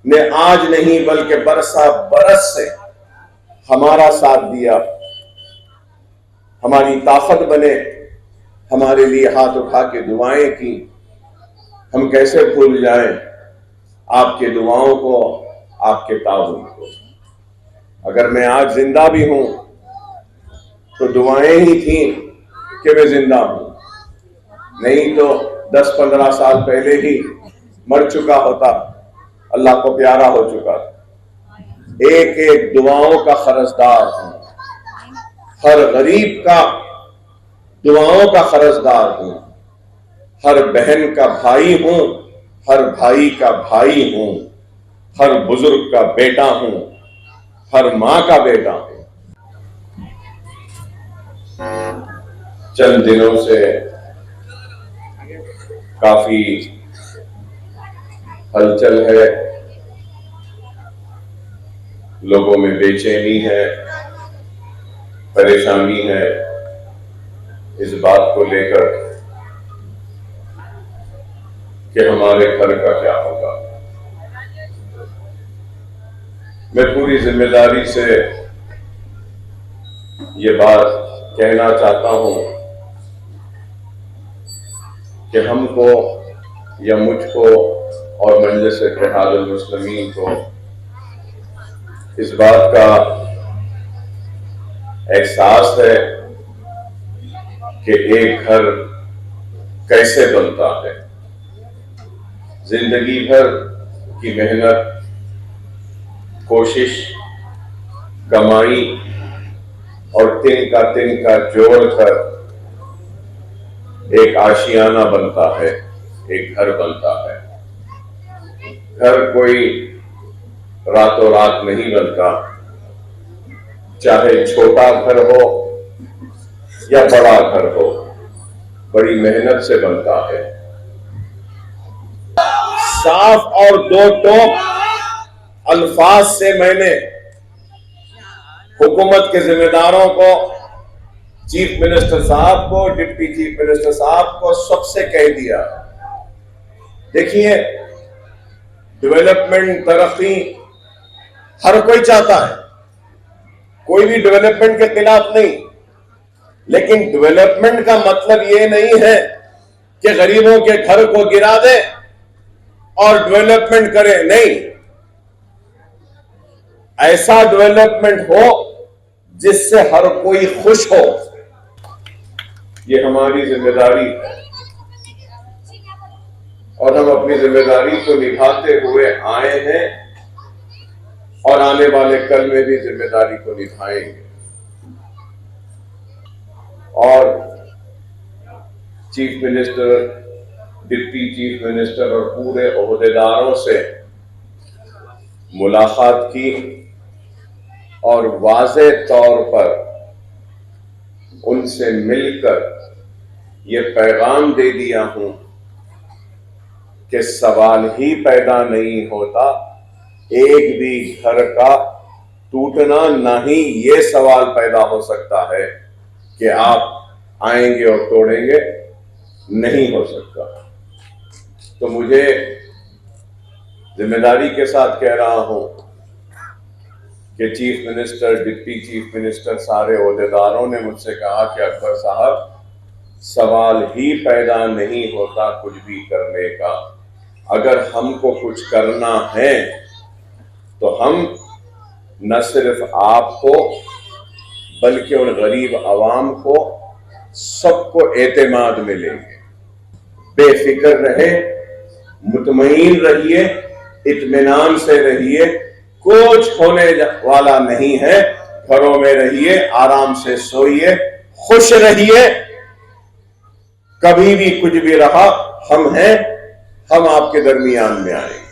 ने आज नहीं बल्कि बरसा बरस से हमारा साथ दिया, हमारी ताकत बने, हमारे लिए हाथ उठा के दुआएं की। हम कैसे भूल जाएं आपके दुआओं को, आपके ताउन को। अगर मैं आज जिंदा भी हूं तो दुआएं ही थी कि मैं जिंदा हूं, नहीं तो 10-15 साल पहले ही मर चुका होता, अल्लाह को प्यारा हो चुका। एक एक दुआओं का खरजदार हूं, हर गरीब का दुआओं का खरजदार हूं, हर बहन का भाई हूं, हर भाई का भाई हूं, हर बुजुर्ग का बेटा हूं, हर मां का बेटा हूं। चंद दिनों से काफी हलचल है, लोगों में बेचैनी है, परेशानी है इस बात को लेकर कि हमारे घर का क्या होगा। मैं पूरी जिम्मेदारी से ये बात कहना चाहता हूं कि हमको या मुझको और मजलिस इत्तेहादुल मुस्लिमीन को इस बात का एहसास है कि एक घर कैसे बनता है। जिंदगी भर की मेहनत, कोशिश, कमाई और तिनका जोड़कर एक आशियाना बनता है, एक घर बनता है। घर कोई रातों रात नहीं बनता, चाहे छोटा घर हो या बड़ा घर हो, बड़ी मेहनत से बनता है। साफ और दो टोक अल्फाज से मैंने हुकूमत के जिम्मेदारों को, चीफ मिनिस्टर साहब को, डिप्टी चीफ मिनिस्टर साहब को, सबसे कह दिया, देखिए डेवलपमेंट, तरक्की हर कोई चाहता है, कोई भी डेवलपमेंट के खिलाफ नहीं, लेकिन डेवलपमेंट का मतलब यह नहीं है कि गरीबों के घर को गिरा दे और डेवलपमेंट करे। नहीं, ऐसा डेवलपमेंट हो जिससे हर कोई खुश हो। ये हमारी जिम्मेदारी है और हम अपनी जिम्मेदारी को निभाते हुए आए हैं और आने वाले कल में भी जिम्मेदारी को निभाएंगे। और chief minister, deputy chief minister और पूरे ओहदेदारों से मुलाकात की और वाज़े तौर पर उनसे मिलकर ये पैगाम दे दिया हूं कि सवाल ही पैदा नहीं होता एक भी घर का टूटना, ना ही ये सवाल पैदा हो सकता है कि आप आएंगे और तोड़ेंगे, नहीं हो सकता। तो मुझे जिम्मेदारी के साथ कह रहा हूं कि chief minister, deputy chief minister, सारे ओहदेदारों ने मुझसे कहा कि अकबर साहब, सवाल ही पैदा नहीं होता कुछ भी करने का। अगर हमको कुछ करना है तो हम न सिर्फ आपको बल्कि उन गरीब आवाम को, सबको एतमाद में लेंगे। बेफिक्र रहे, मुतमईन रहिए, इत्मीनान से रहिए, कुछ होने वाला नहीं है। घरों में रहिए, आराम से सोइए, खुश रहिए। कभी भी कुछ भी रहा, हम हैं, हम आपके दरमियान में आएंगे।